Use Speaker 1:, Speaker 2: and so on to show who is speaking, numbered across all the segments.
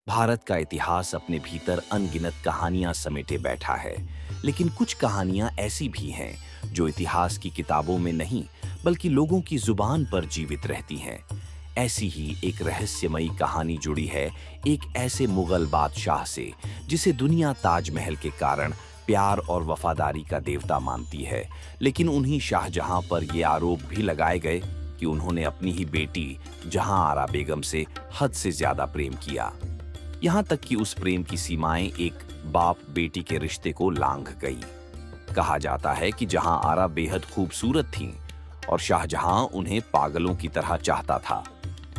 Speaker 1: भारत का इतिहास अपने भीतर अनगिनत कहानियां समेटे बैठा है, लेकिन कुछ कहानियां ऐसी भी हैं जो इतिहास की किताबों में नहीं, बल्कि लोगों की जुबान पर जीवित रहती हैं। ऐसी ही एक रहस्यमयी कहानी जुड़ी है एक ऐसे मुगल बादशाह से जिसे दुनिया ताजमहल के कारण प्यार और वफादारी का देवता मानती है। लेकिन उन्हीं शाहजहां पर ये आरोप भी लगाए गए कि उन्होंने अपनी ही बेटी जहां आरा बेगम से हद से ज्यादा प्रेम किया। यहाँ तक कि उस प्रेम की सीमाएं एक बाप बेटी के रिश्ते को लांघ गई। कहा जाता है कि जहां आरा बेहद खूबसूरत थीं और शाहजहां उन्हें पागलों की तरह चाहता था।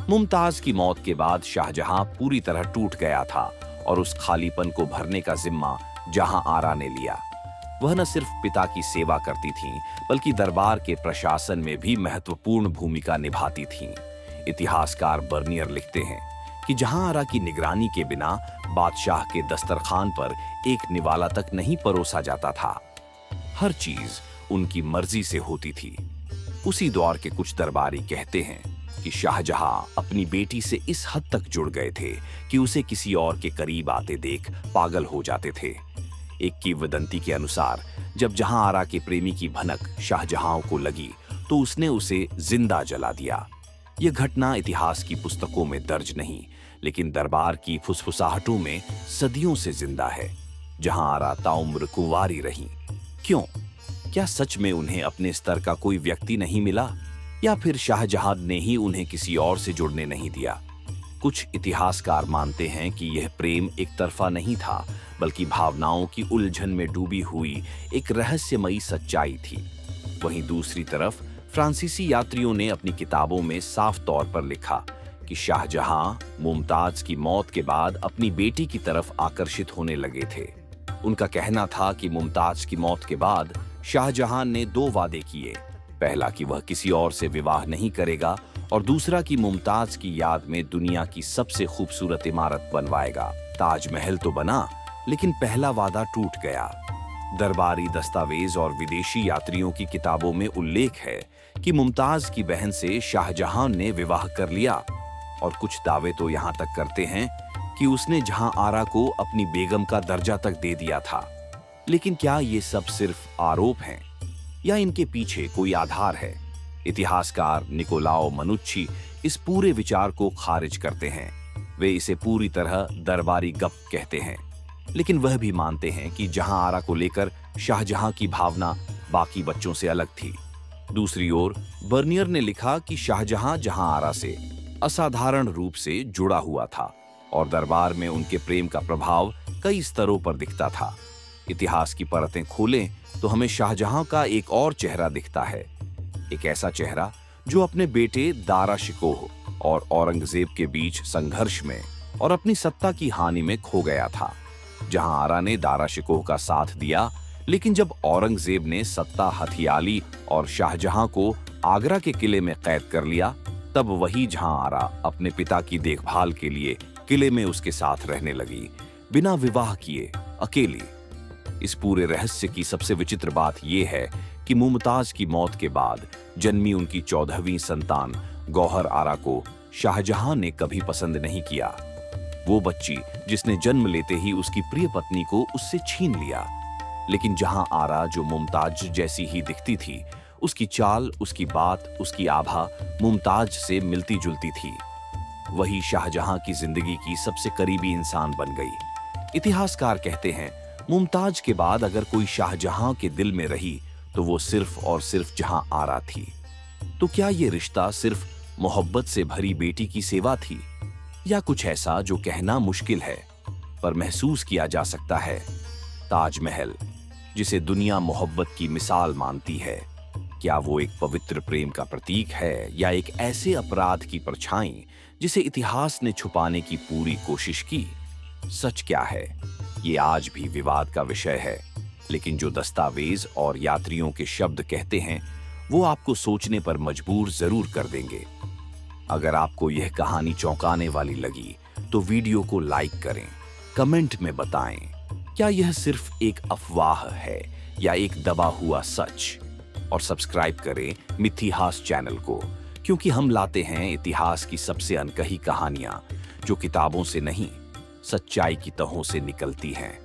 Speaker 1: मुमताज की मौत के बाद शाहजहां पूरी तरह टूट गया था और उस खालीपन को भरने का जिम्मा जहां आरा ने लिया। वह न सिर्फ पिता की सेवा करती थीं, बल्कि दरबार के प्रशासन में भी महत्वपूर्ण भूमिका निभाती थीं। इतिहासकार बर्नियर लिखते हैं कि जहां आरा की निगरानी के बिना बादशाह के दस्तरखान पर एक निवाला तक नहीं परोसा जाता था। हर चीज उनकी मर्जी से होती थी। उसी दौर के कुछ दरबारी कहते हैं कि शाहजहां अपनी बेटी से इस हद तक जुड़ गए थे कि उसे किसी और के करीब आते देख पागल हो जाते थे। एक किंवदंती के अनुसार जब जहां आरा के प्रेमी की भनक शाहजहां को लगी तो उसने उसे जिंदा जला दिया। यह घटना इतिहास की पुस्तकों में दर्ज नहीं, लेकिन दरबार की फुसफुसाहटों में सदियों से जिंदा है। जहां आरा ताउम्र कुंवारी रहीं। क्यों? क्या सच में उन्हें अपने स्तर का कोई व्यक्ति नहीं मिला, या फिर शाहजहां ने ही उन्हें किसी और से जुड़ने नहीं दिया? कुछ इतिहासकार मानते हैं कि यह प्रेम एक तरफा नहीं था, बल्कि भावनाओं की उलझन में डूबी हुई एक रहस्यमयी सच्चाई थी। वहीं दूसरी तरफ फ्रांसीसी यात्रियों ने अपनी किताबों में साफ तौर पर लिखा कि शाहजहां मुमताज की मौत के बाद अपनी बेटी की तरफ आकर्षित होने लगे थे। उनका कहना था कि मुमताज की मौत के बाद शाहजहां ने दो वादे किए। पहला कि वह किसी और से विवाह नहीं करेगा, और दूसरा कि मुमताज की याद में दुनिया की सबसे खूबसूरत इमारत बनवाएगा। ताजमहल तो बना, लेकिन पहला वादा टूट गया। दरबारी दस्तावेज और विदेशी यात्रियों की किताबों में उल्लेख है कि मुमताज की बहन से शाहजहां ने विवाह कर लिया, और कुछ दावे तो यहां तक करते हैं कि उसने जहां आरा को अपनी बेगम का दर्जा तक दे दिया था। लेकिन क्या ये सब सिर्फ आरोप हैं, या इनके पीछे कोई आधार है? इतिहासकार निकोलाओ मनुच्ची इस पूरे विचार को खारिज करते हैं। वे इसे पूरी तरह दरबारी गप कहते हैं, लेकिन वह भी मानते हैं कि जहां आरा को लेकर शाहजहां की भावना बाकी बच्चों से अलग थी। दूसरी ओर बर्नियर ने लिखा कि शाहजहां जहां आरा से असाधारण रूप से जुड़ा हुआ था, और दरबार में उनके प्रेम का प्रभाव कई स्तरों पर दिखता था। इतिहास की परतें खोलें तो हमें शाहजहां का एक और चेहरा दिखता है। एक ऐसा चेहरा जो अपने बेटे दारा शिकोह और औरंगजेब के बीच संघर्ष में और अपनी सत्ता की हानि में खो गया था। जहां आरा ने दारा शिकोह का साथ दिया, लेकिन जब औरंगजेब ने सत्ता हथियाली और शाहजहां को आगरा के किले में कैद कर लिया, तब वही जहां आरा अपने पिता की देखभाल के लिए किले में उसके साथ रहने लगी, बिना विवाह किए, अकेली। इस पूरे रहस्य की सबसे विचित्र बात यह है कि मुमताज की मौत के बाद जन्मी उनकी 14वीं संतान गौहर आरा को शाहजहां ने कभी पसंद नहीं किया। वो बच्ची जिसने जन्म लेते ही उसकी प्रिय पत्नी को उससे छीन लिया। लेकिन जहां आरा, जो मुमताज जैसी ही दिखती थी, उसकी चाल, उसकी बात, उसकी आभा मुमताज से मिलती जुलती थी। वही शाहजहां की जिंदगी की सबसे करीबी इंसान बन गई। इतिहासकार कहते हैं, मुमताज के बाद अगर कोई शाहजहां के दिल में रही तो वो सिर्फ और सिर्फ जहां आरा थी। तो क्या ये रिश्ता सिर्फ मोहब्बत से भरी बेटी की सेवा थी, या कुछ ऐसा जो कहना मुश्किल है पर महसूस किया जा सकता है? ताजमहल, जिसे दुनिया मोहब्बत की मिसाल मानती है, क्या वो एक पवित्र प्रेम का प्रतीक है, या एक ऐसे अपराध की परछाई जिसे इतिहास ने छुपाने की पूरी कोशिश की? सच क्या है, ये आज भी विवाद का विषय है, लेकिन जो दस्तावेज और यात्रियों के शब्द कहते हैं वो आपको सोचने पर मजबूर जरूर कर देंगे। अगर आपको यह कहानी चौंकाने वाली लगी तो वीडियो को लाइक करें, कमेंट में बताएं, क्या यह सिर्फ एक अफवाह है या एक दबा हुआ सच? और सब्सक्राइब करें मिथिहास चैनल को, क्योंकि हम लाते हैं इतिहास की सबसे अनकही कहानियां जो किताबों से नहीं सच्चाई की तहों से निकलती हैं।